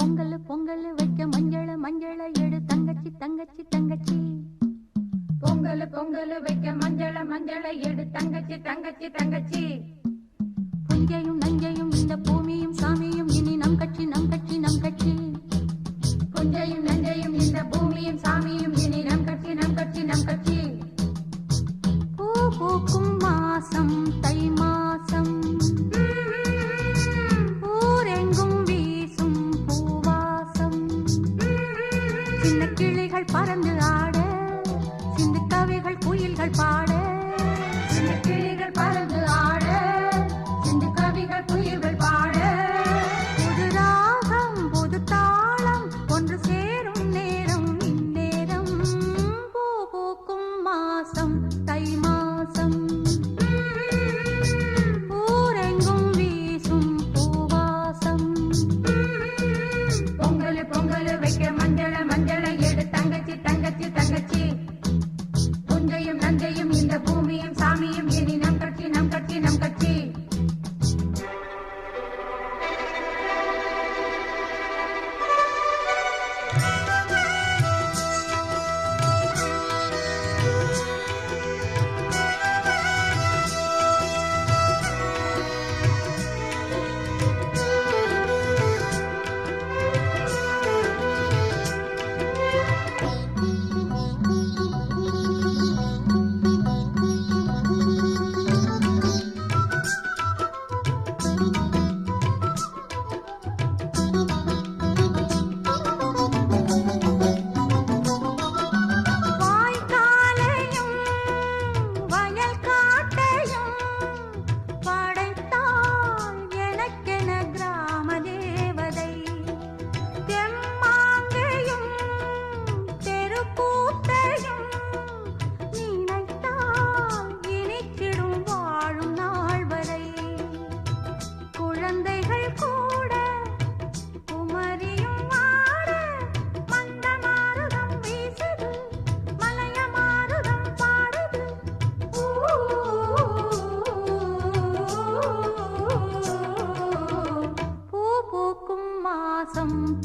பொங்கல் பொங்கல் வைக்க மஞ்சள மஞ்சள எடு தங்கச்சி தங்கச்சி தங்கச்சி. பொங்கல் பொங்கல் வைக்க மஞ்சள மஞ்சள எடு தங்கச்சி தங்கச்சி தங்கச்சி. புஞ்சையும் நஞ்சையும் இந்த பூமியும் சாமியும் இனி நம் கட்சி நம் கட்சி நம் கட்சி. புஞ்சையும் நஞ்சையும் இந்த பூமியும் சாமியும் இனி நம் கட்சி நம் கட்சி நம் கட்சி. பூ பூக்கும் மாசம் தை மாசம், ஊரெங்கும் வீசும் பூவாசம். சின்ன கிளிகள் பறந்து ஆட, சிந்து கவிகள் குயில்கள் பாட. சின்ன கிளிகள் பறந்து ஆட, சிந்து கவிகள் குயில்கள் பாட. புது ராகம் புது தாளம் ஒன்று சேரும் நேரம் இந்நேரம். பூ பூக்கும் மாசம் தை மாசம், ஊரெங்கும் வீசும் பூவாசம். பொங்கல் பொங்கல் வைக்க மஞ்சள மஞ்சள எடு தங்கச்சி தங்கச்சி தங்கச்சி. புஞ்சையும் நஞ்சையும் இந்த பூமியும் சாமியும் இனி நம் கட்சி நம் கட்சி நம் கட்சி.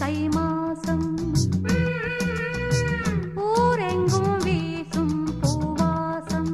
தை மாசம், ஊரெங்கும் வீசும் பூவாசம்.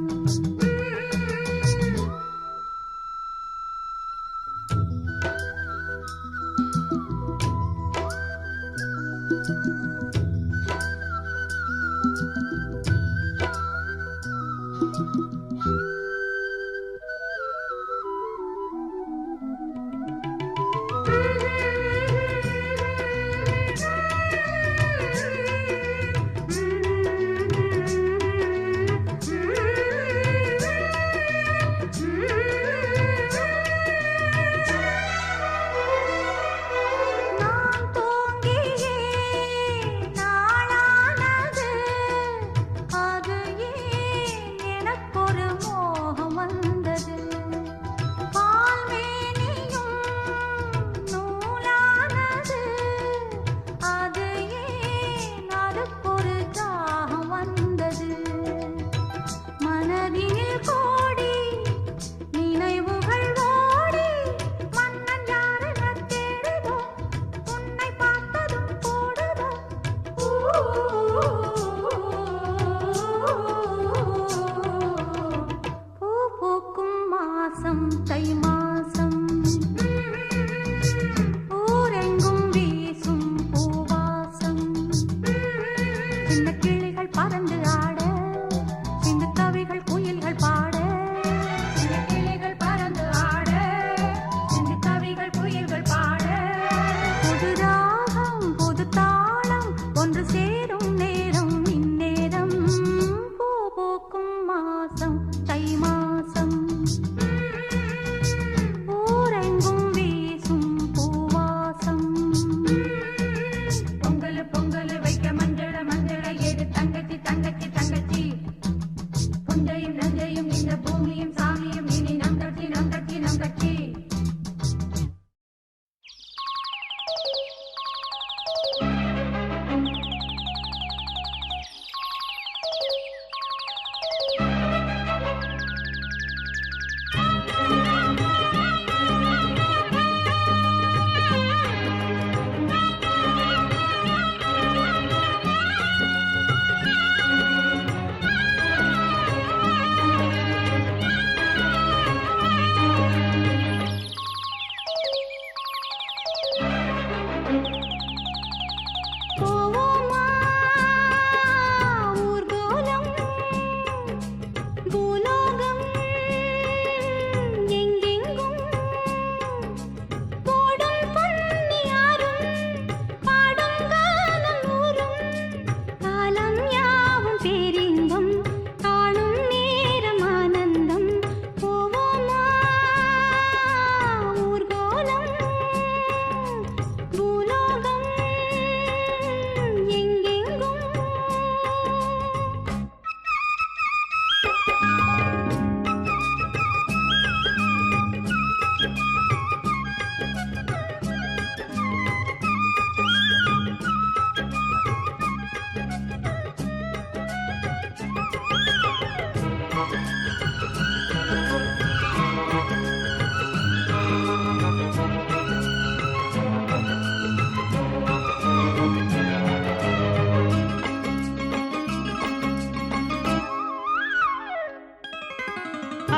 தை மாசம், ஊரெங்கும் வீசும் பூவாசம். சின்ன கிளிகள் பறந்து ஆட, சிந்து கவிகள் குயில்கள் பாட. சின்ன கிளிகள் பறந்து ஆட, சிந்து கவிகள் குயில்கள் பாட. புது ராகம் புது தாளம் ஒன்று சேரும் நேரம் இந்நேரம். பூ பூக்கும் மாசம் தை மாசம், ஊரெங்கும் வீசும் பூவாசம். பொங்கல் பொங்கல் வைக்க மஞ்சள மஞ்சள எடு தங்கச்சி தங்கச்சி தங்கச்சி. புஞ்சையும் நஞ்சையும் இந்த பூமியும் சாமியும் இனி நம் கட்சி நம் கட்சி நம் கட்சி. போவோமா ஊர்கோலம் பூலோகம் எங்கெங்கும் போடும் பொன்னியாரும் பாடும் காலம் ஊரும் காலம் யாவும் பேரின்பம் காணும் நேரம் ஆனந்தம் போவோமா ஊர்கோலம் பூலோகம் எங்கெங்கும்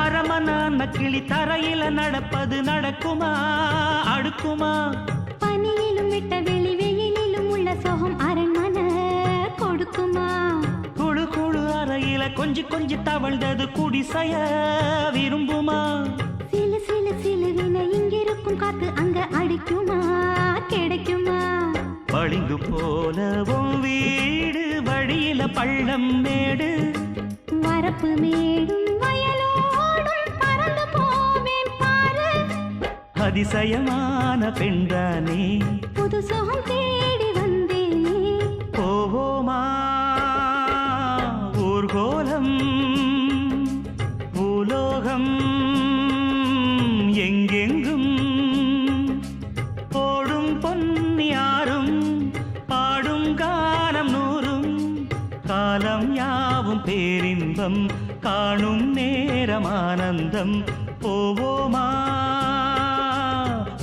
அரமனான கிளி தரையில நடப்பது நடக்குமா அடுக்குமா பனியிலும் விட்ட வெளி வெயிலிலும் உள்ள சோகம் அரண்மனை கொடுக்குமா குழு குழு அறையில கொஞ்சி கொஞ்சி தவழ்ந்தது குடிசைய விரும்புமா சிலு சிலு சிலுவின இங்கிருக்கும் காத்து அங்க அடிக்குமா கிடைக்குமா பளிங்கு போலவும் வீடு வழியில பள்ளம் மேடு வரப்பு மேடும் வயலோடும் பறந்து போவேன் பாரு அதிசயமான பெண்தானே புது சுகம் தேடி வந்தேனே போவோமா ஊர்கோலம் பூலோகம் எங்கெங்கும் போடும் பொன்னியாரும் பாடும் காலம் நூறும் காலம் யாவும் பேரின்பம் காணும் நேரம் ஆனந்தம் போவோமா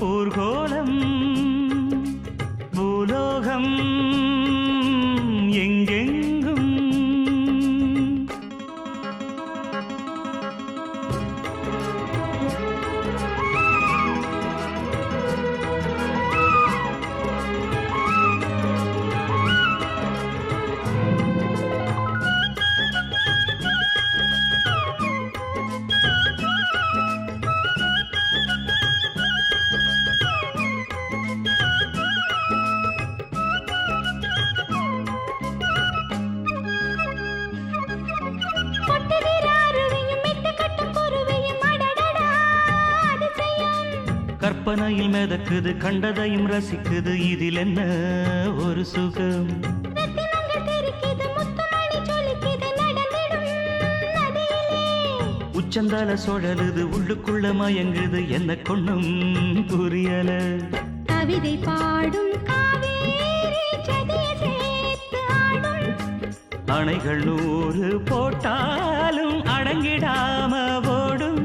ஊர்கோலம் பூலோகம் எங்கெங்கும் கற்பனையில் மிதக்குது கண்டதையும் ரசிக்குது இதில் என்ன ஒரு சுகம் உச்சந்தால சுழலுது உள்ளுக்குள்ள மயங்குது என்ன கொண்ணும் புரியல கவிதை பாடும் காவேரி சதியை சேர்த்து ஆடும் அணைகள் 100 போட்டாலும் அடங்கிடாம ஓடும்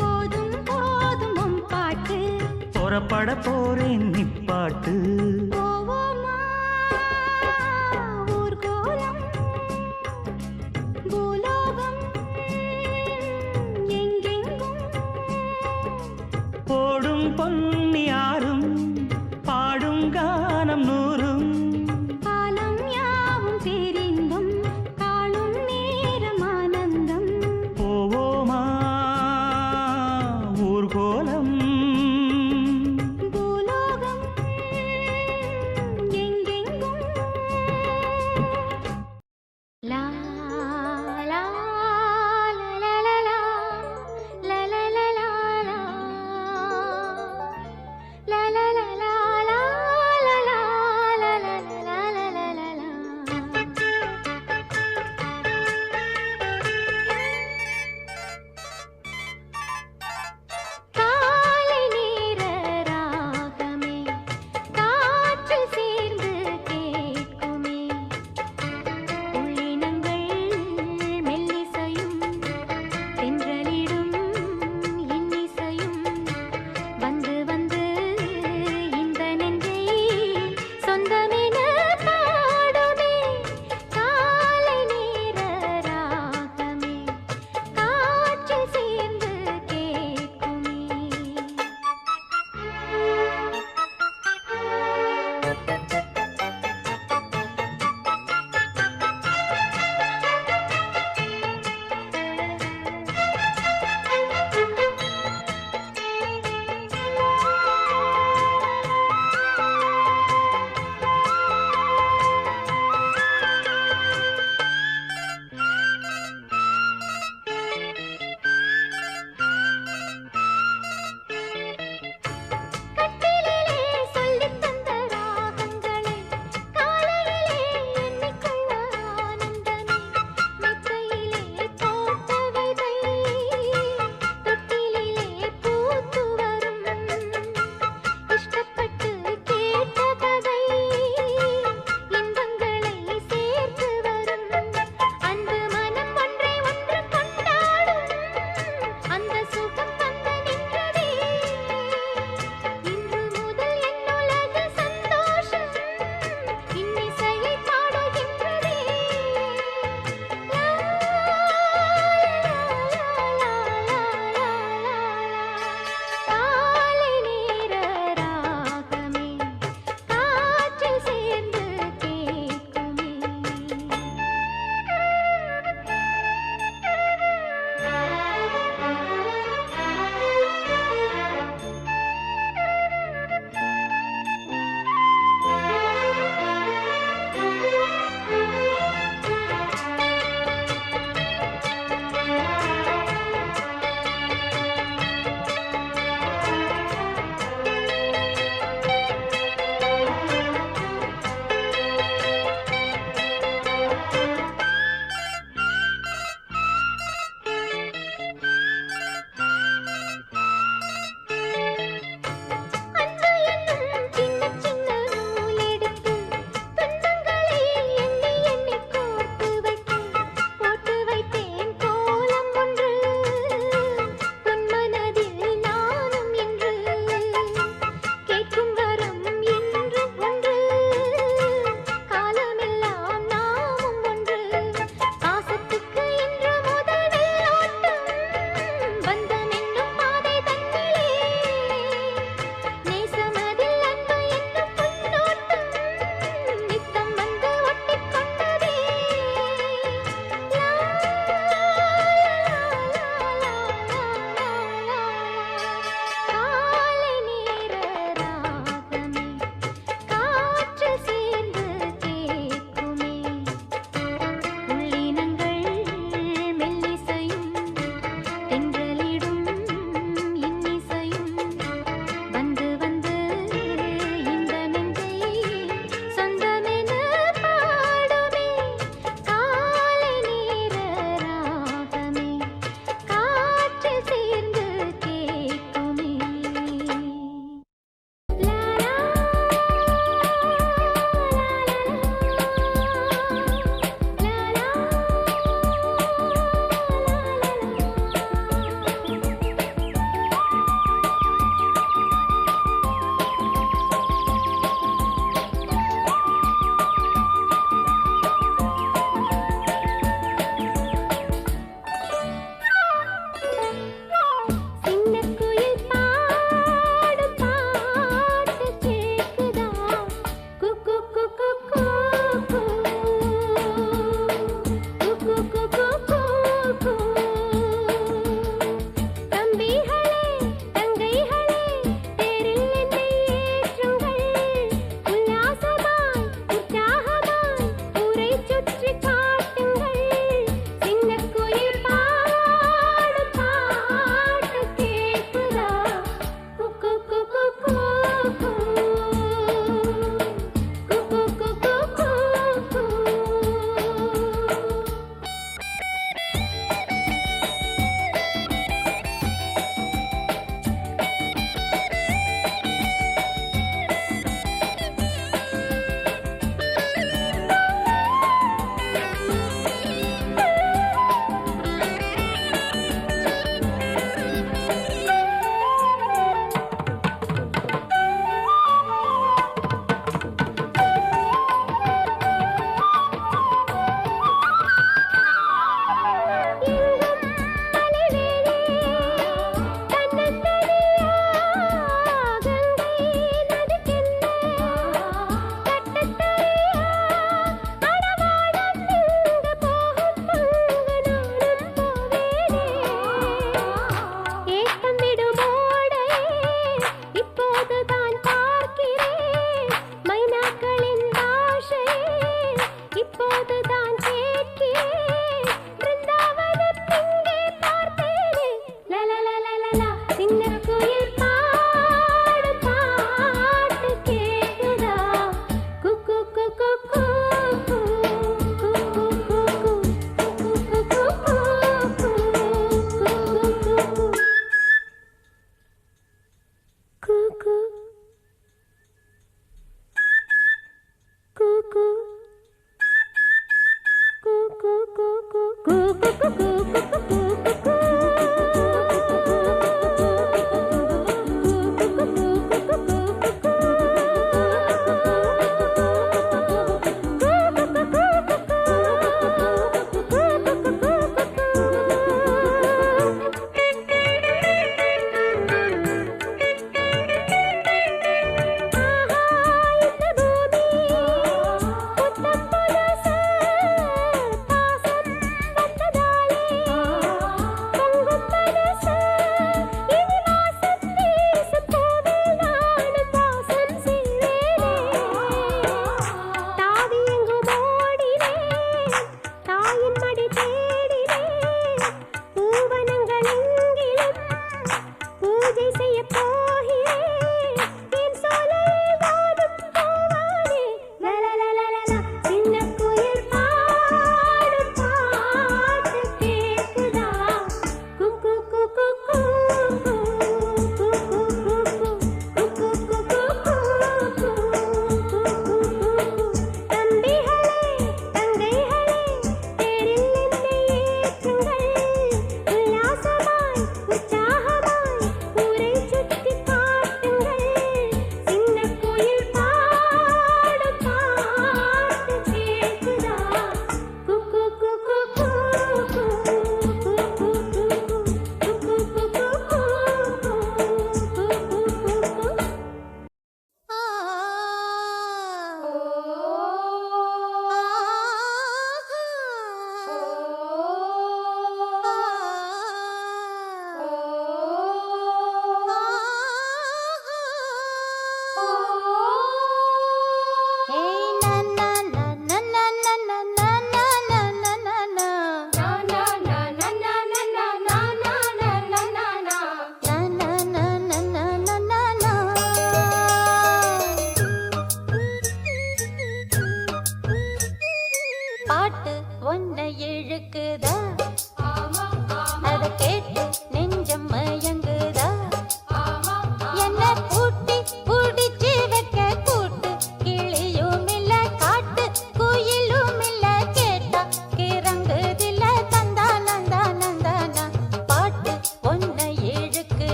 போதும் போதும் உன் பாட்டு புறப்பட போறேன் நிப்பாட்டு போவோமா ஊர்கோலம் பூலோகம் எங்கெங்கும் போடும் பொன்னியாரும் பாடும் கானம் நூறும் காலம் யாவும் பேரின்பம் காணும் நேரம் ஆனந்தம் போவோமா ஊர்கோலம் பூலோகம்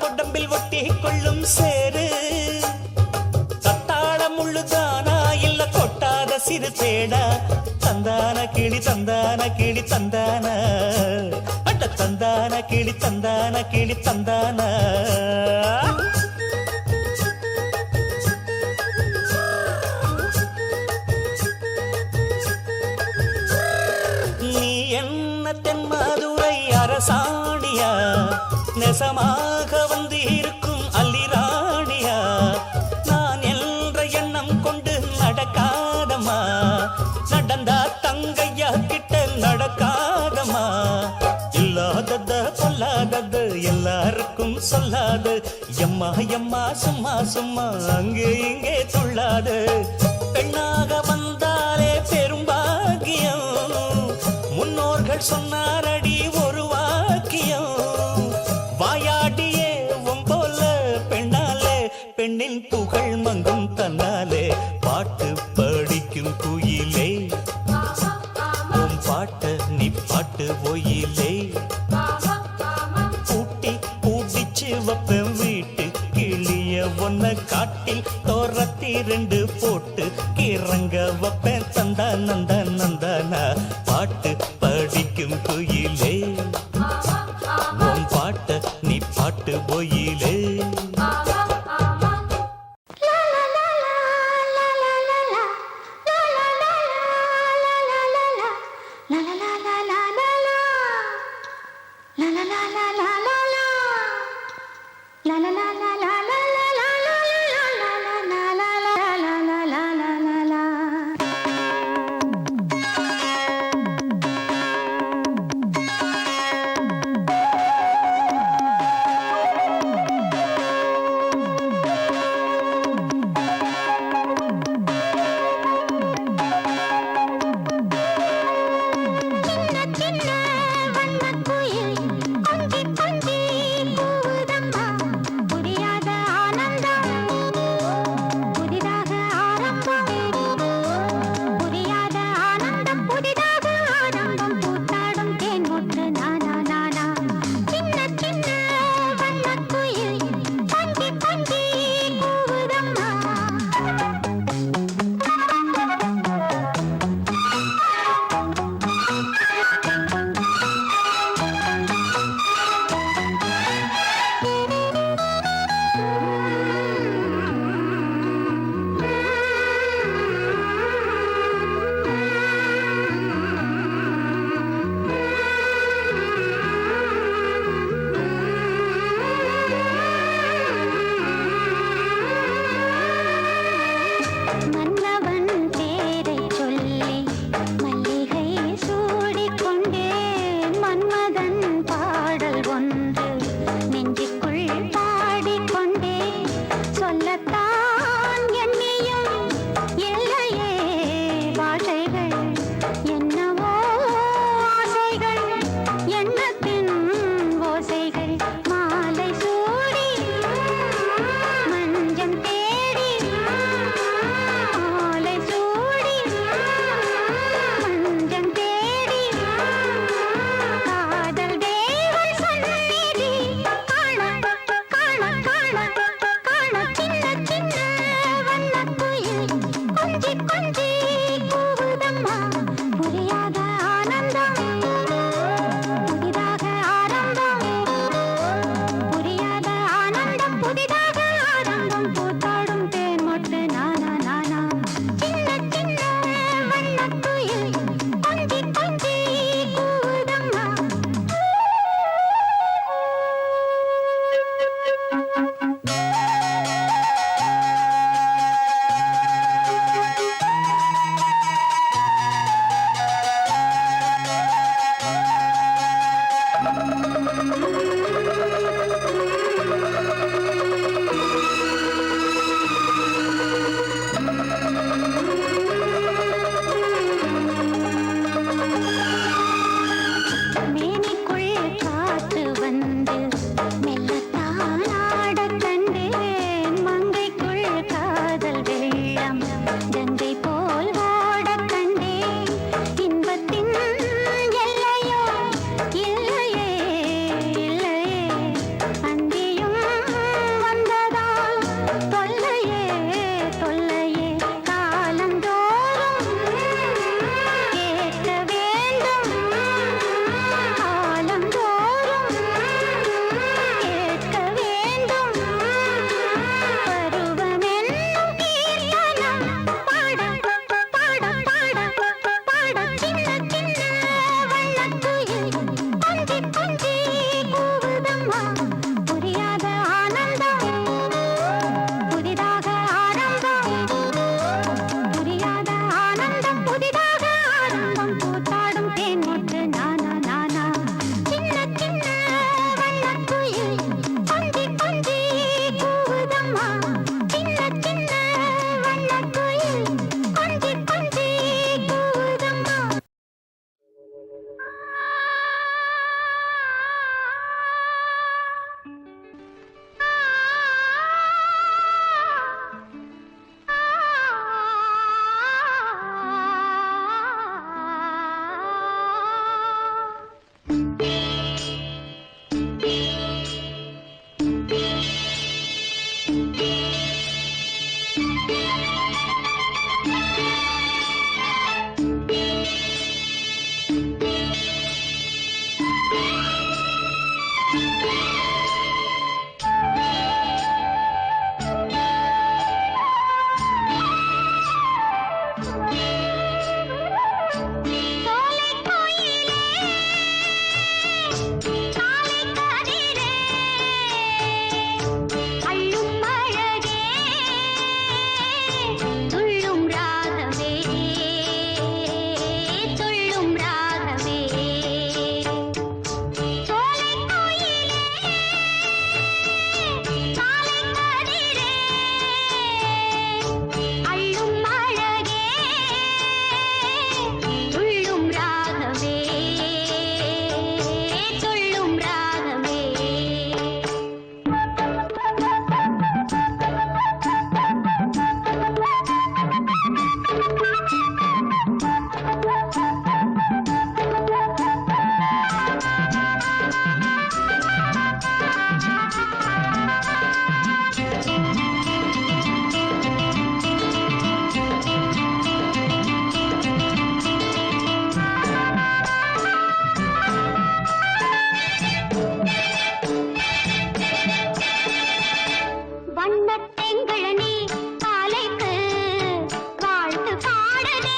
உடம்பில் ஒட்டி கொள்ளும் சேரு தத்தாளம் முள்ளுதானா இல்ல கொட்டாத சிறு தேடா தந்தான கிளி தந்தான கிளி தந்தான அட்ட தந்தான கிளி தந்தான கிளி தந்தான நீ என்ன தென்மதுரை அரசாணியா நெசமாக வந்து இருக்கும் அல்லிராணியா நான் என்ற எண்ணம் கொண்டு நடக்காதமா நடந்தா தங்கையா கிட்ட நடக்காதமா இல்லாதத பொல்லாதது எல்லாருக்கும் சொல்லாது எம்மா எம்மா சும்மா சும்மா அங்கே இங்கே துள்ளாது பெண்ணாக வந்தாலே பெரும்பாக்கியம் முன்னோர்கள் சொன்னாரடி ஒரு வாக்கியம் வாயாடியே போல பெண்ணாலே பெண்ணின் புகழ் மங்கும் தன்னாலே பாட்டு படிக்கும் குயிலே உன் பாட்ட நீ பாட்டு ஒயிலே பூட்டி பூட்டிச்சு வப்பேன் வீட்டு கிளிய ஒன்ன காட்டில் தோரத்தி ரெண்டு போட்டு கிறங்க வப்பேன் தந்தா நந்தா நந்தானா பாட்டு படிக்கும் குயிலே உன் பாட்ட நீ பாட்டு ஒயிலே வண்ணத்தெங்கிழனி காலைக்கு வாழ்த்து பாடுதே.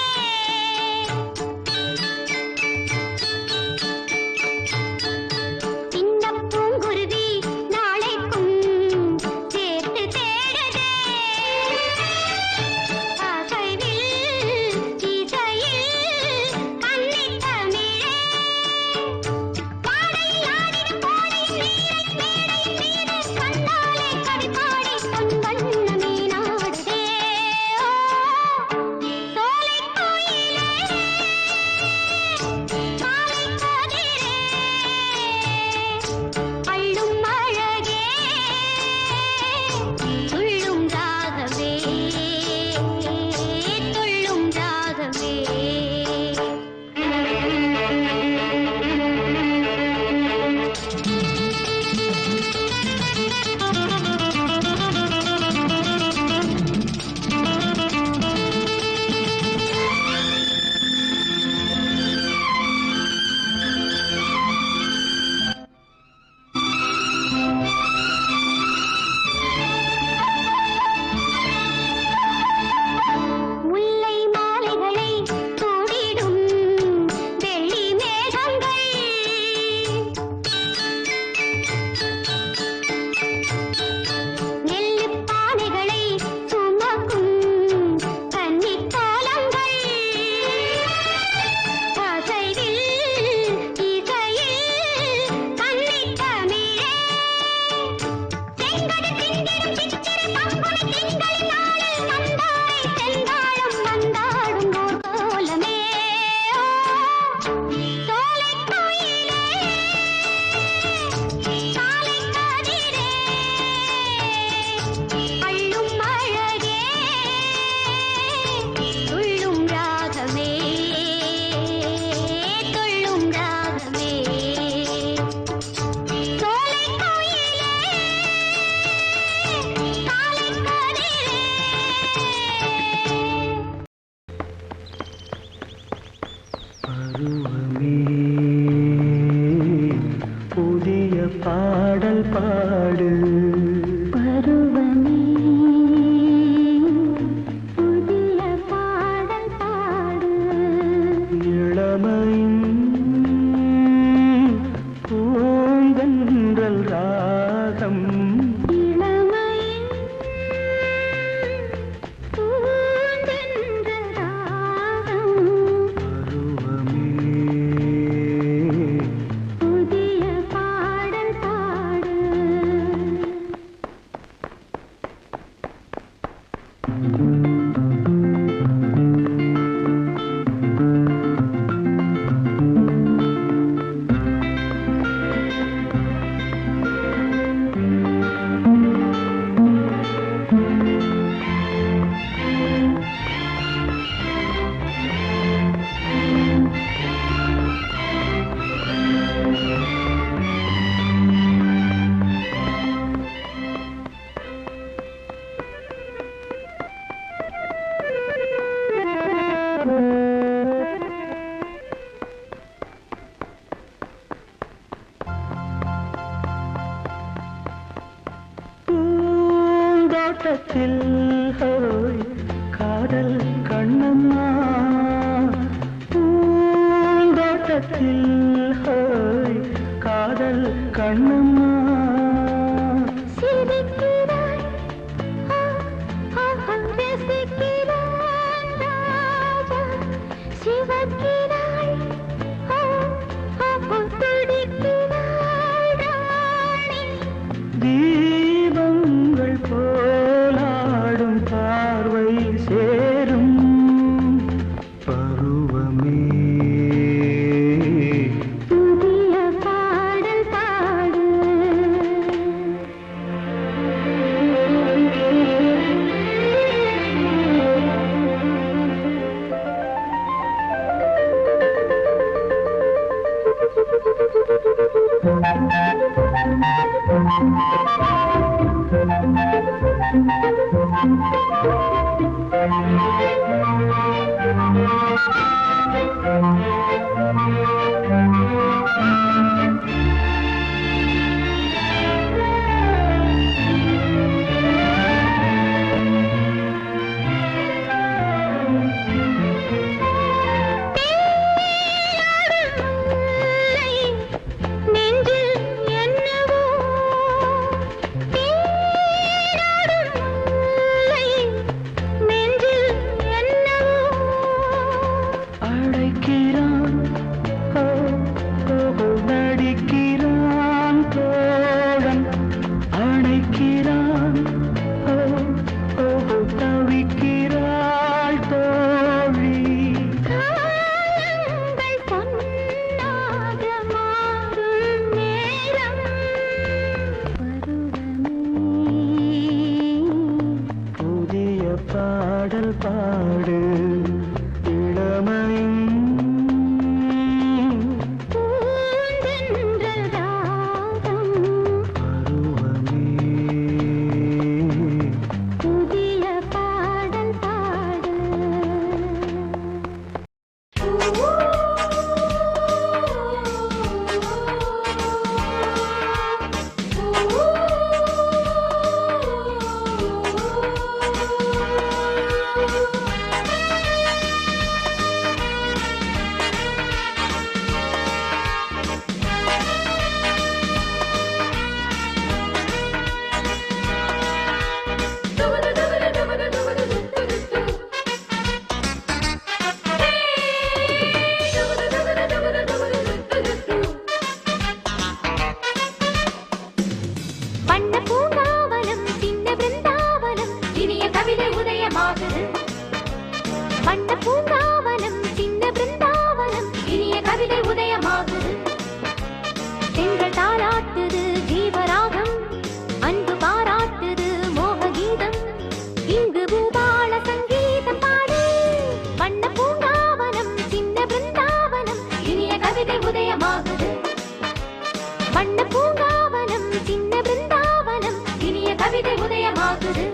சின்ன பூங்குருவி நாளைக்கும் சேர்த்து தேடுதே. அசைவில் இசையில் கன்னித் தமிழே பாடையில் ஆடிடும் கோடையில் நீரை மேடையில் மீது கண்ணாலே கவி பாடி பொன் வண்ணமே நாடுதே. சோலைக் கோயிலே காலைக் கதிரே அள்ளும் அழகே துள்ளும் ராகவே துள்ளும் ராகவே. முல்லை மாலைகளை சூடிடும் வெள்ளி மேகங்கள் நெல்லுப் பானைகளை சுமக்கும் கன்னிக் கோலங்கள் அசைவில் இசையில் கன்னித் தமிழே செங்கடு திங்கிடும் சித்திரை பங்குனி திங்களின் நாளில் வந்தாய் செந்தாழம் வந்தாடும் ஓர் கோலமே. சோலைக் கோயிலே காலைக் கதிரே அள்ளும் அழகே துள்ளும் ராகமே துள்ளும் ராகமே. சோலைக் கோயிலே காலைக் கதிரே. பருவமே புதிய பாடல் பாடு. பருவமே புதிய பாடல் பாடு. இளமையின் பூங்கன்றல் ராகம். இளமையின் பூந்தென்ற ராகம். பருவமே புதிய பாடல் பாடு. பூந்தோட்டத்தில் ஹோய் காதல் கண்ணம்மா. பூந்தோட்டத்தில் ஹோய் காதல் கண்ணம்மா. சிரிக்கிறாய் ரசிக்கிறான் ராஜா. சிவக்கிறாய் துடிக்கிறாள் ராணி. தீபங்கள் போலாடும் பார்வை சேரும். பருவமே புதிய பாடல் பாடு. தென்றல் பாடு இளமையின் பூந்தென்றல் ராகம் பருவமே புதிய பாடல் பாடு வண்ண பூங்காவனம் சின்ன பிருந்தாவனம் இனிய கவிதை உதயமாகுது வண்ண பூங்காவனம் சின்ன பிருந்தாவனம் இனிய கவிதை உதயமாகுது திங்கள் தாளாட்டுது ஜீவராகம் அன்பு பாராட்டுது மோக கீதம் இங்கு பூபால சங்கீதம் பாடு வண்ண பூங்காவனம் சின்ன பிருந்தாவனம் இனிய கவிதை உதயமாகுது வண்ண பூங்காவனம் சின்ன பிருந்தாவனம் இனிய கவிதை உதயமாகுது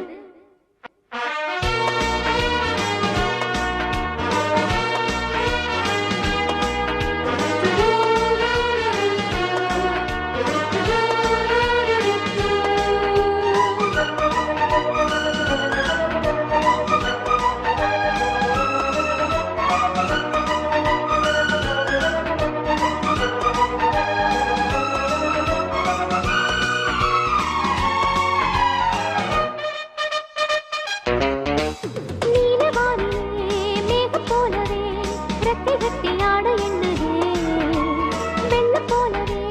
நீலவானிலே மேகம் போலவே ரெக்கை கட்டி ஆட எண்ணுதே வெள்ளம் போலவே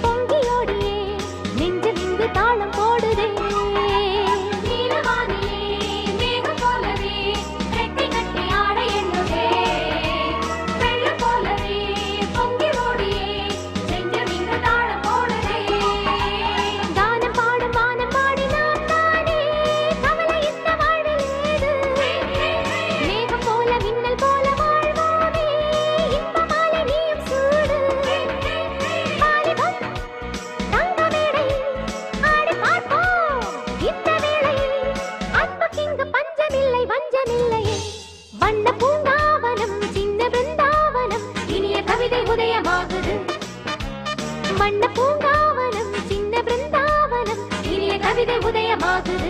பொங்கியோடியே நெஞ்சில் இங்கு தாளம் போடுதே நீலவானிலே மேகம் போலவே ரெக்கை கட்டி ஆட எண்ணுதே வெள்ளம் போலவே பொங்கியோடியே நெஞ்சில் இங்கு தாளம் போடுதே கானம் பாடும் வானம் பாடினான் தானே கவலை இந்த வாழ்வில் ஏது மேகம் போல மின்னல் போல வாழ்வோமே இன்ப மாலை நீயும் சூடு வாலிபம் தங்க மேடை ஆடி பார்ப்போம் இந்த வேளை அன்புக்கிங்கு பஞ்சமில்லை வஞ்சமில்லையே வண்ண பூங்காவனம் சின்ன பிருந்தாவனம் இனிய கவிதை உதயமாகுது வண்ண பூங்காவனம் சின்ன பிருந்தாவனம் இனிய கவிதை உதயமாகுது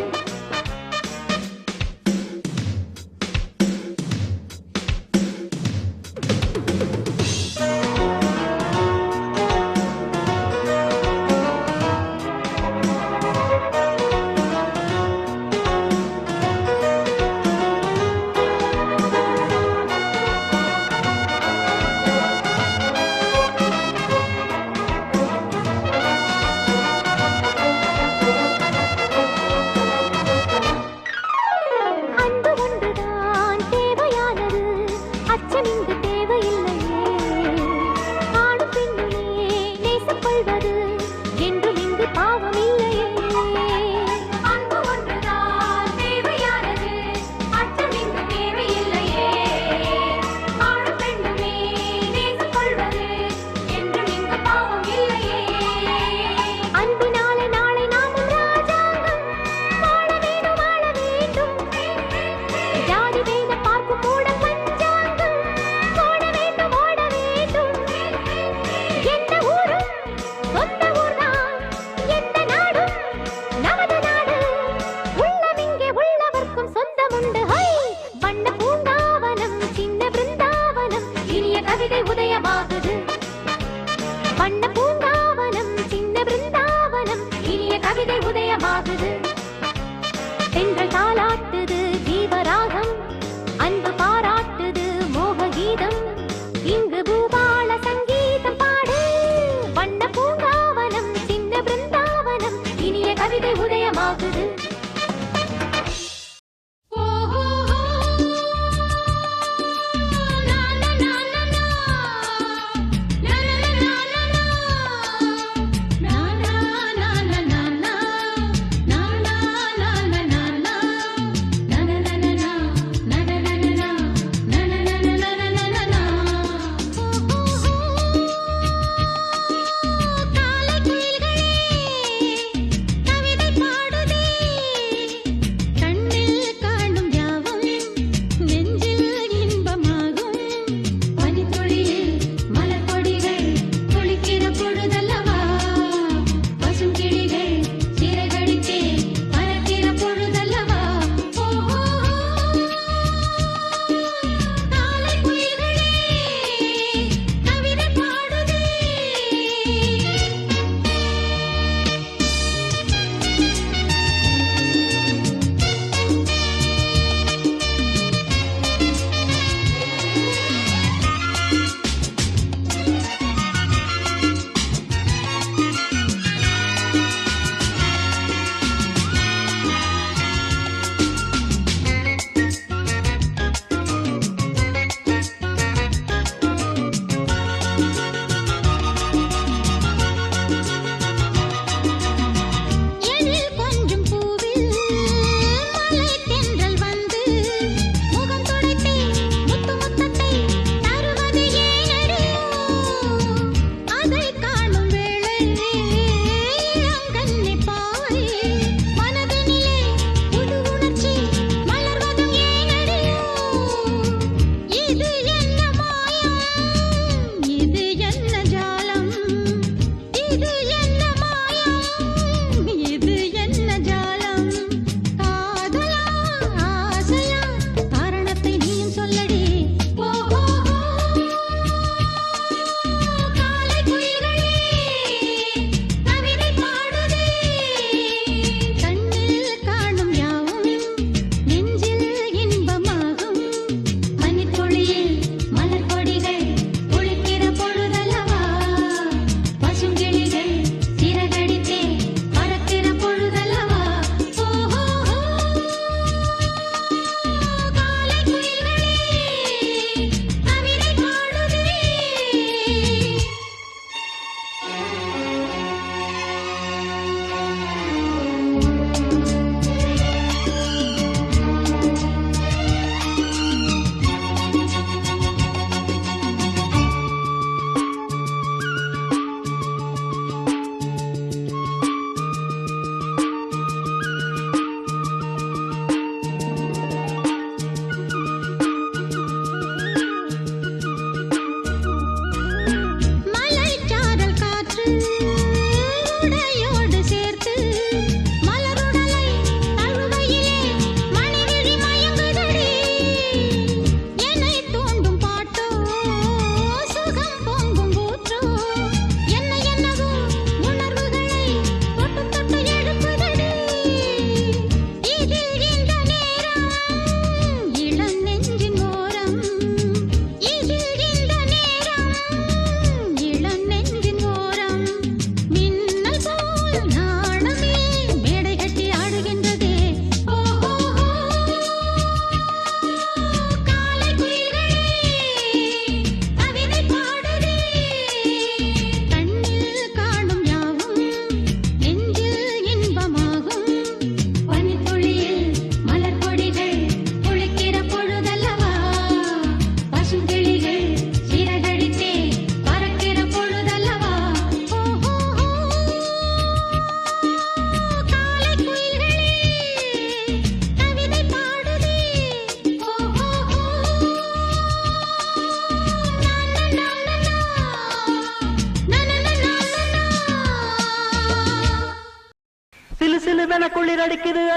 அன்பு ஒன்றுதான் தேவையானது அச்சம் இங்கு தேவையில்லையே ஆணும் பெண்ணுமே நேசம் கொள்வது என்றும் இங்கு பாவம் இல்லையே அன்பு ஒன்றுதான் தேவையானது அச்சம் இங்கு தேவையில்லையே ஆணும் பெண்ணுமே நேசம் கொள்வது என்றும் இங்கு பாவம் இல்லையே அன்பினாலே நாளை நாமும் ராஜாங்கம் வாழ வேண்டும் வாழ வேண்டும் ஜாதி வேத பார்க்கும் கூட பஞ்சாங்கம் ஓட வேண்டும் ஓட வேண்டும் எந்த ஊரும் சொந்த ஊர்தான் எந்த நாடும் நமது நாடு உள்ளம் இங்கே உள்ளவர்க்கும் சொந்தமுண்டு ஹை வண்ண பூங்காவனம் சின்ன பிருந்தாவனம் இனிய கவிதை உதயமாகுது வண்ண பூங்காவனம் சின்ன பிருந்தாவனம் இனிய கவிதை உதயமாகுது தென்றல் தாளாட்டுது ஜீவராகம் அன்பு பாராட்டுது மோக கீதம் இங்கு பூபால சங்கீதம் பாடு வண்ண பூங்காவனம் சின்ன பிருந்தாவனம் இனிய கவிதை உதயமாகுது லா லா லா லா லா லா லா லா லா லா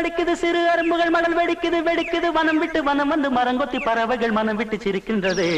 அடிக்குது சிறு அரும்புகள் மணல் வெடிக்குது வெடிக்குது வனம் விட்டு வனம் வந்து மரங்கொத்தி பறவைகள் மனம் விட்டு சிரிக்கின்றதே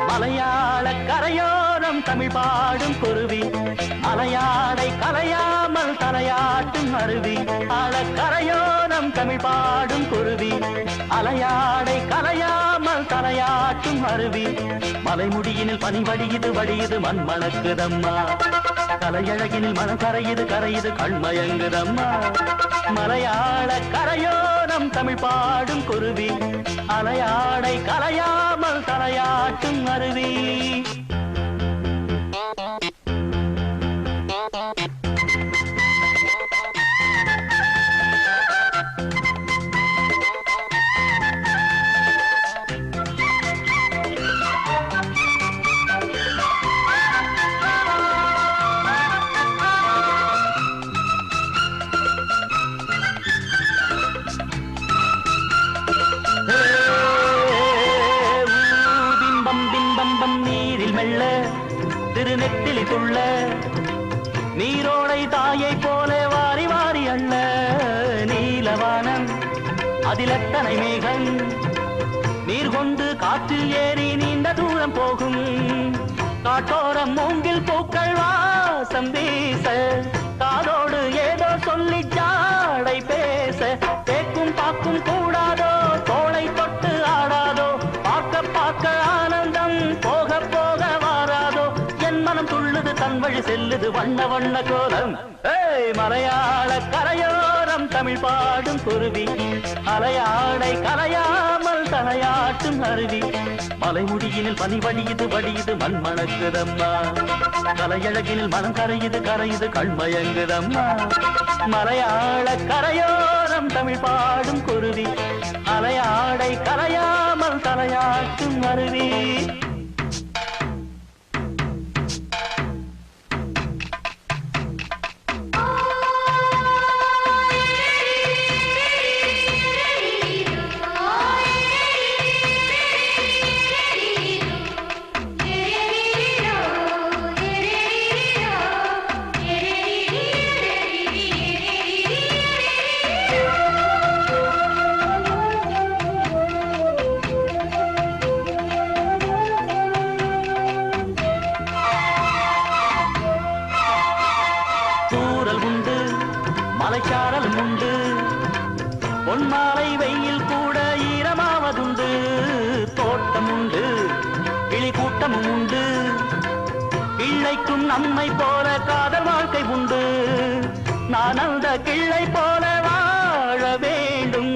மலையாள கரையோரம் தமிழ் பாடும் குருவி அலையாடை கலையாமல் தலையாட்டும் அருவி கரையோரம் தமிழ் பாடும் குருவி அலையாடை கலையாமல் தலையாட்டும் அருவி மலைமுடியினில் பனி வடியுது வடியுது மண் மணக்குதம்மா கலையழகினில் மனம் கரையுது கரையுது கண்மயங்குதம்மா மலையாள கரையோரம் தமிழ் பாடும் குருவி அலையாடை கலையாமல் தலையாட்டும் அருவி நீரில் மெல்ல திருநெத்திலி துள்ள நீரோடை தாயை போல வாரி வாரி அள்ள நீலவானம் அதில் எத்தனை மேகம் நீர் கொண்டு காற்றில் ஏறி நீண்ட தூரம் போகும் காட்டோரம் மூங்கில் பூக்கள் வாசம் வீச காதோடு ஏதோ சொல்லி ஜாடை பேச தேக்கும் பாக்கும் கூடாதோ தோளை தொட்டு ஆடாதோ பார்க்க பார்க்க ஆனந்தம் போக போக வாராதோ என் மனம் துள்ளுது தன் வழி செல்லுது வண்ண வண்ண கோலம் மலையாள கரையோரம் தமிழ் பாடும் குருவி அலையாடை கலையாமல் தலையாட்டும் அருவி மலைமுடியினில் பனி வடியுது வடியுது மண் மணக்குதம்மா கலையழகினில் மனம் கரையுது கரையுது கண்மயங்குதம்மா மலையாள கரையோரம் தமிழ் பாடும் குருவி அலையாடை கலையாமல் தலையாட்டும் அருவி மலைச்சாரல் உண்டு பொன்மாலை வெயில் கூட ஈரமாவதுண்டு தோட்டம் உண்டு கிளி கூட்டமும் உண்டு கிள்ளைக்கும் நம்மை போல காதல் வாழ்க்கை உண்டு நான் அந்த கிள்ளை போல வாழ வேண்டும்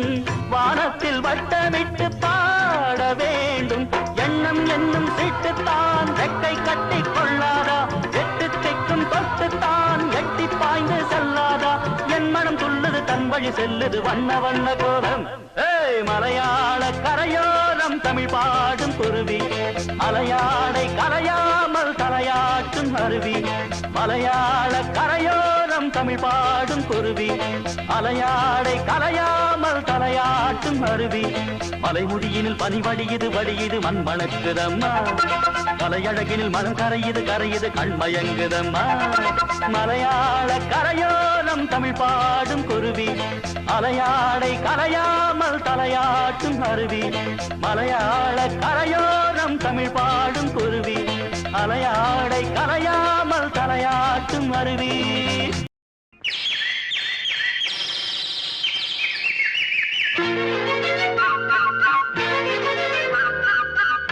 வானத்தில் வட்டமிட்டு பாட வேண்டும் எண்ணம் என்னும் சீட்டுத்தான் ரெக்கை கட்டி கொள்ளாதா எட்டு திக்கும் தொட்டுத்தான் எட்டி பாய்ந்து செல்லாதா என் மனம் துள்ளுது தன் வழி செல்லுது வண்ண வண்ண கோலம் மலையாள கரையோரம் தமிழ் பாடும் குருவி அலையாடை கலையாமல் தலையாட்டும் அருவி மலையாள கரையோரம் தமிழ் பாடும் குருவி அலையாடை கலையாமல் தலையாட்டும் அருவி மலைமுடியினில் பனி வடியுது வடியுது மண் மணக்குதம்மா கலையழகினில் மனம் கரையுது கரையுது கண்மயங்குதம்மா மலையாள கரையோரம் தமிழ் பாடும் குருவி அலையாடை கலையாமல் தலையாட்டும் அருவி மலையாள கரையோரம் தமிழ் பாடும் குருவி அலையாடை கலையாமல் தலையாட்டும் அருவி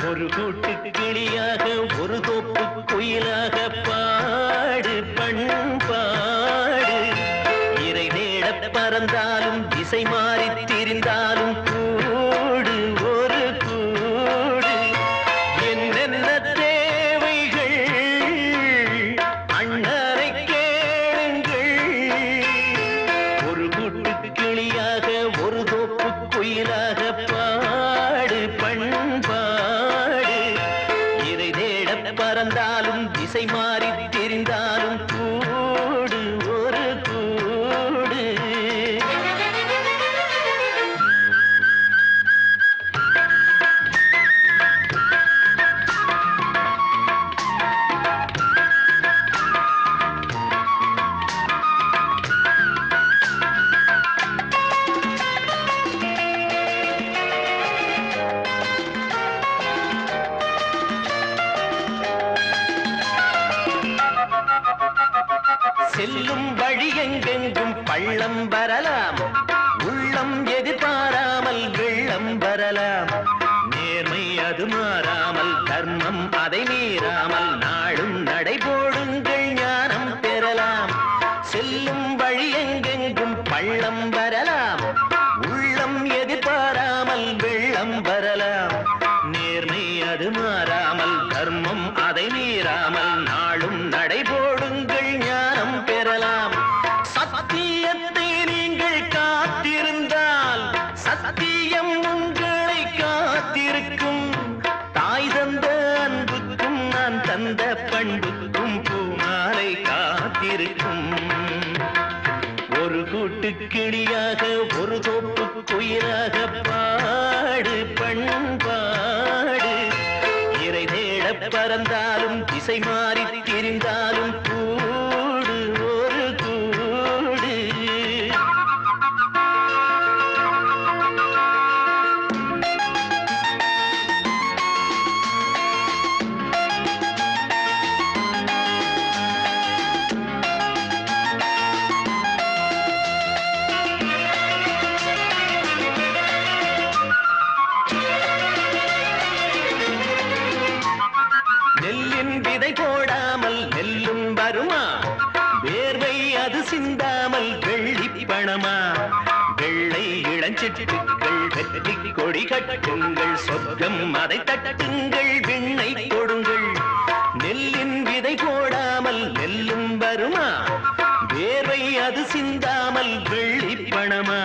ஒரு கூட்டு கிளியாக ஒரு தோப்பு குயிலாக பாடு பண்பாடு இறை தேட பறந்தாலும் திசை மாறி திரிந்தாலும் கூடு ஒரு கூடு என்னென்ன தேவைகள் அண்ணரை கேளுங்கள் ஒரு கூட்டு கிளியாக வெள்ளம் வரலாம், நேர்மை அது மாறாமல், தர்மம் அதை மீறாமல், நாளும் நடைபோடுங்கள் ஞானம் பெறலாம். சத்தியத்தை நீங்கள் காத்திருந்தால் சத்தியம் உங்களை காத்திருக்கும். தாய் தந்த அன்புக்கும் நான் தந்த பண்புக்கும் பூமாலை காத்திருக்கும். ஒரு கூட்டு கிளியாக ஒரு தோப்பு குயிலாக பாடு பண்பாடு. இறை தேட பறந்தாலும் திசை மாறி திரிந்தாலும் கூடு ஒரு கூடு. நெல்லின் விதை போடாமல் நெல்லும் வருமா, வேர்வை அது சிந்தாமல் வெள்ளி பணமா. வெள்ளை இளஞ்சிட்டுக்கள் வெற்றி கொடி கட்டுங்கள், சொர்க்கம் அதை தட்டுங்கள், விண்ணை கொடுங்கள். நெல்லின் விதை போடாமல் நெல்லும் வருமா, வேர்வை அது சிந்தாமல் வெள்ளி பணமா.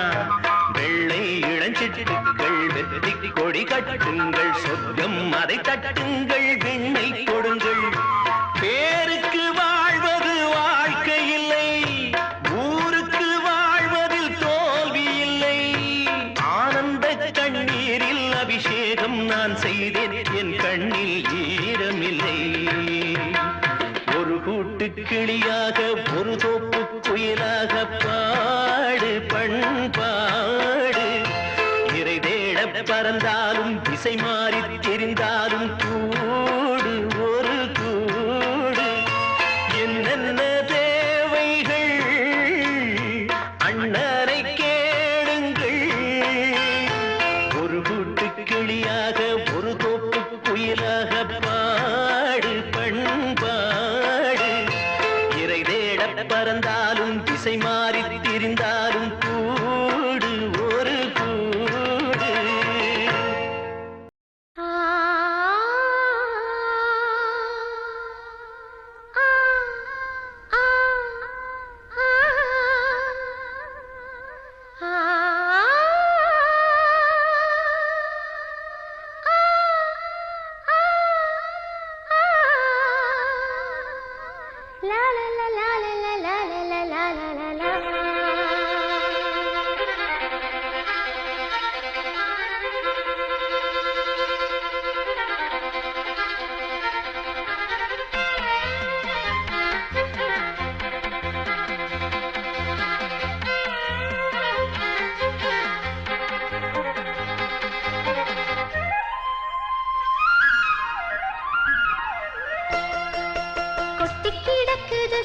வெள்ளை இளஞ்சிட்டுக்கள் வெற்றி கொடி கட்டுங்கள், சொர்க்கம் அதை தட்டுங்கள், விண்ணை கொடுங்கள். பேருக்கு வாழ்வது வாழ்க்கை இல்லை, ஊருக்கு வாழ்வதில் தோல்வி இல்லை. ஆனந்த கண்ணீரில் அபிஷேகம் நான் செய்தேன், என் கண்ணில் ஈரமில்லை. ஒரு கூட்டு கிளியாக ஒரு தோப்பு குயிலாக பாடு பண்பாடு. இறை தேட பறந்தாலும் திசை மாறி தெரிந்தாலும் கூடு ஒரு கூடு. என்னென்ன தேவைகள் அண்ணனை கேளுங்கள். ஒரு கூட்டு கிளியாக ஒரு தோப்பு குயிலாக பாடு பண்பாடு. இறை தேட பறந்தாலும் திசை மாறி திரிந்தாலும் கூடு ஒரு கூடு.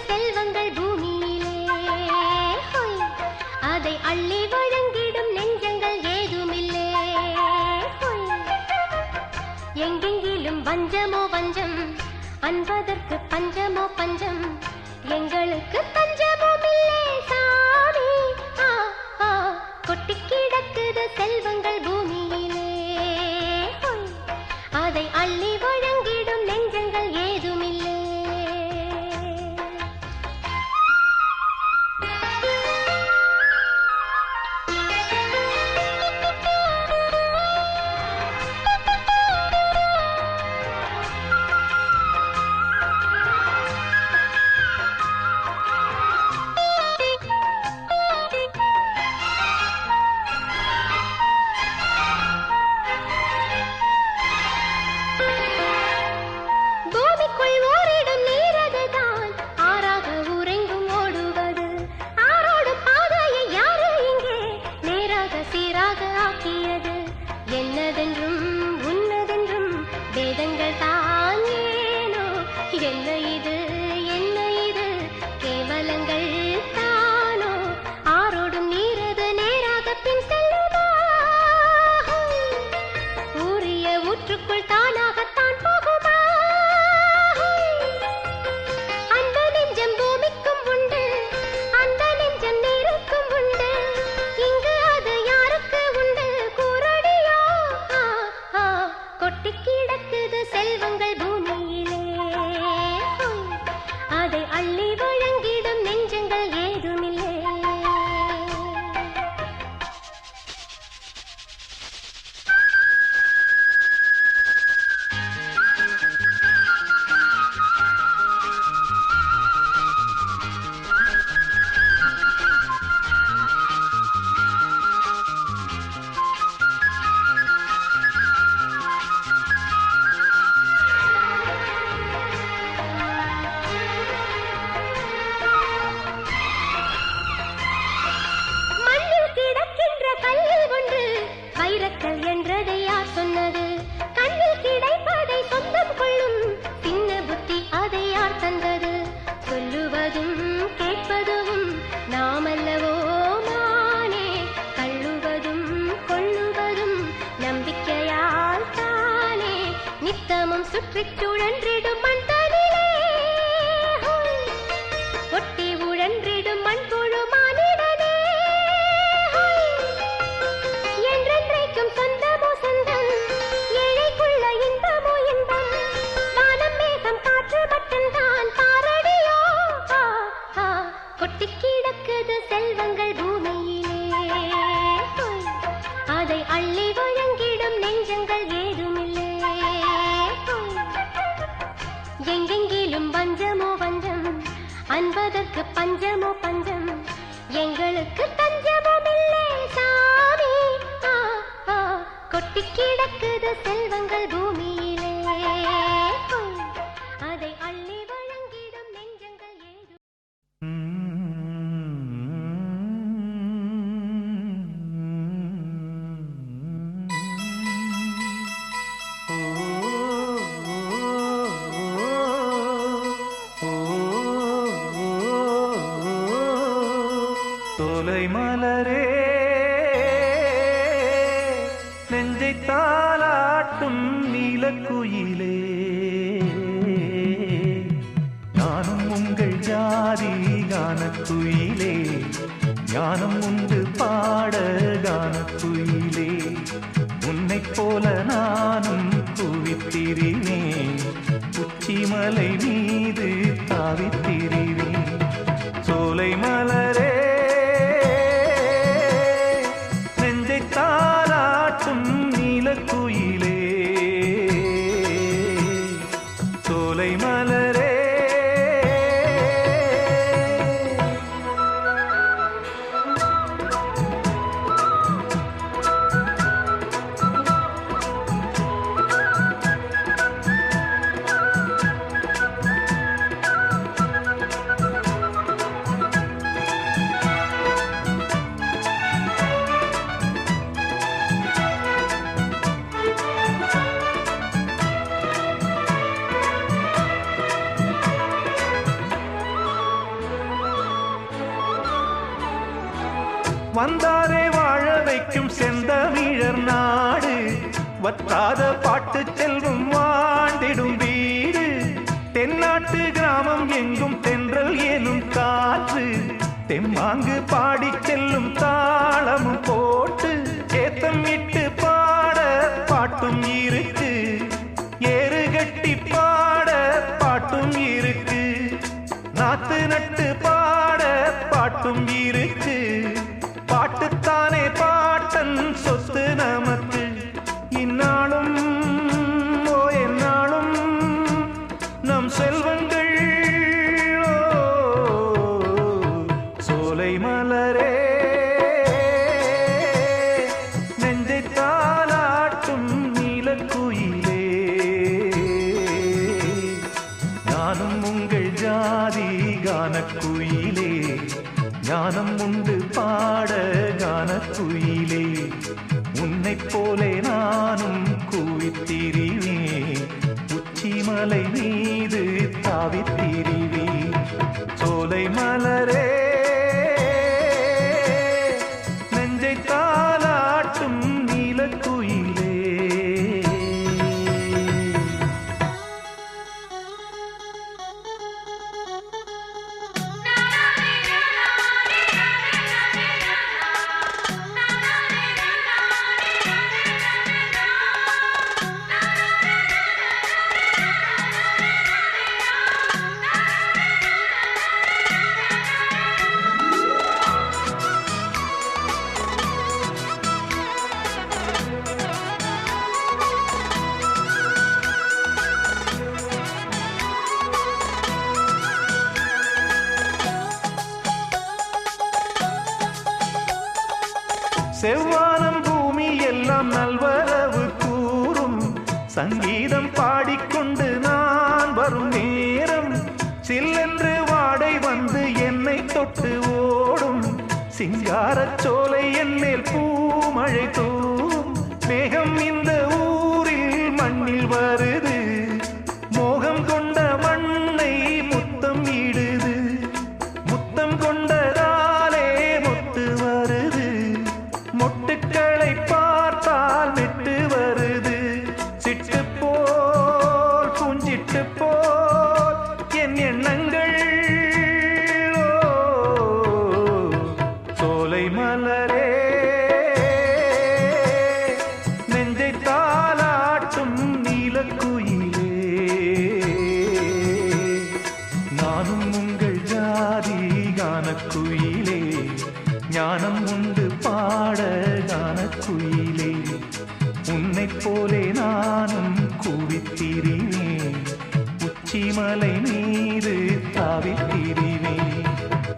செல்வங்கள் பூமியிலே, அதை அள்ளி வழங்கிடும் நெஞ்சங்கள் ஏதுமில்லே. எங்கெங்கிலும் வஞ்சமோ வஞ்சம், அன்பதற்கு பஞ்சமோ பஞ்சம், எங்களுக்கு பஞ்சமும் இல்லை சாமி. கொட்டி கிடக்குது செல்வங்கள் பூமியிலே, அதை அள்ளி வழங்கிடும் நெஞ்சங்கள் ஏதுமில்லை. கிடைத்தல் என்றதை யார் சொன்னது? கண்ணில் கிடைப்பதை சொந்தம் கொள்ளும் சின்ன புத்தி அதை யார் தந்தது? சொல்லுவதும் கேட்பதும் நாமல்லவோ மானே, தள்ளுவதும் கொள்ளுவதும் நம்பிக்கையால் தானே. நித்தமும் சுற்றிச் சுழன்றிடும் மண் தனிலே, ஒட்டி உழன்றிடும் மண்புழு மானிடனே. என்றென்றைக்கும் சொந்தமோ சொந்தம், ஏழைக்குள்ள இன்பமோ இன்பம். வானம் மேகம் காற்று மட்டும்தான் பாரடியோ. கொட்டி கிடக்குது செல்வங்கள் பூமியிலே, அதை அள்ளி வழங்கிடும் நெஞ்சங்கள் ஏதுமில்லை. எங்கெங்கிலும் பஞ்சமோ பஞ்சம், அன்பதற்கு பஞ்சமோ பஞ்சம். எங்களுக்கு தஞ்சமும் இல்லை சாமி. கொட்டி கிடக்குது செல்வங்கள் பூமியிலே, அதை அள்ளி வழங்கிடும் நெஞ்சங்கள் ஏது. தோலை மலரே நெஞ்சை தாலாட்டும் நீலக்குயிலே, நானும் உங்கள் ஜாதி கானக்குயிலே, ஞானம் உண்டு பாட கானக்குயிலே. உன்னைப் போல நானும் குவித்திரினேன், உச்சிமலை மீது தாவித்திரினேன். சோலை மலரே நெஞ்சை தாலாட்டும் நீலக்குயிலே, சோலை மலரே. வந்தாரே வாழ வைக்கும் செந்தமிழர் நாடு, வற்றாத பாட்டு செல்வம் வாழ்ந்திடும் வீடு. தென்னாட்டு கிராமம் எங்கும் தென்றல் ஏனும் காற்று, தெம்மாங்கு பாடி செல்லும் தாளமும் போட்டு. ஏத்தம் இட்டு பாட பாட்டும் இருக்கு, ஏறு கட்டி பாட பாட்டும் இருக்கு. நாத்து நட்டு பாட பாட்டும் இருக்கு, பாட்டுத்தானே பாட்டன் சொத்து நமக்கு. இந்நாளும் ஓ எந்நாளும் நம் செல்வங்கள். சோலை மலரே நெஞ்சை தாலாட்டும் நீலக்குயிலே, நானும் உங்கள் ஜாதி கானக்குயிலே, ஞானம் உண்டு பாட கானக்குயிலே. உன்னைப் போலே நானும் கூவித்திரிவேன், உச்சிமலை மீது தாவித்திரிவேன். சோலை மலரே நெஞ்சை தாலாட்டும் நீலக்குயிலே. செவ்வானம் பூமி எல்லாம் நல்வரவு கூறும், சங்கீதம் பாடிக்கொண்டு நான் வரும் நேரம். சில்லென்று வாடை வந்து என்னை தொட்டு ஓடும், சிங்காரச் சோலை என் மேல் பூமழை தூவும். உண்டு பாட கானக்குயிலே உன்னைப் போலே நானும் கூவித்திரிவேன் உச்சிமலை மீது தாவித்திரிவேன்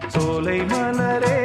சோலை மலரே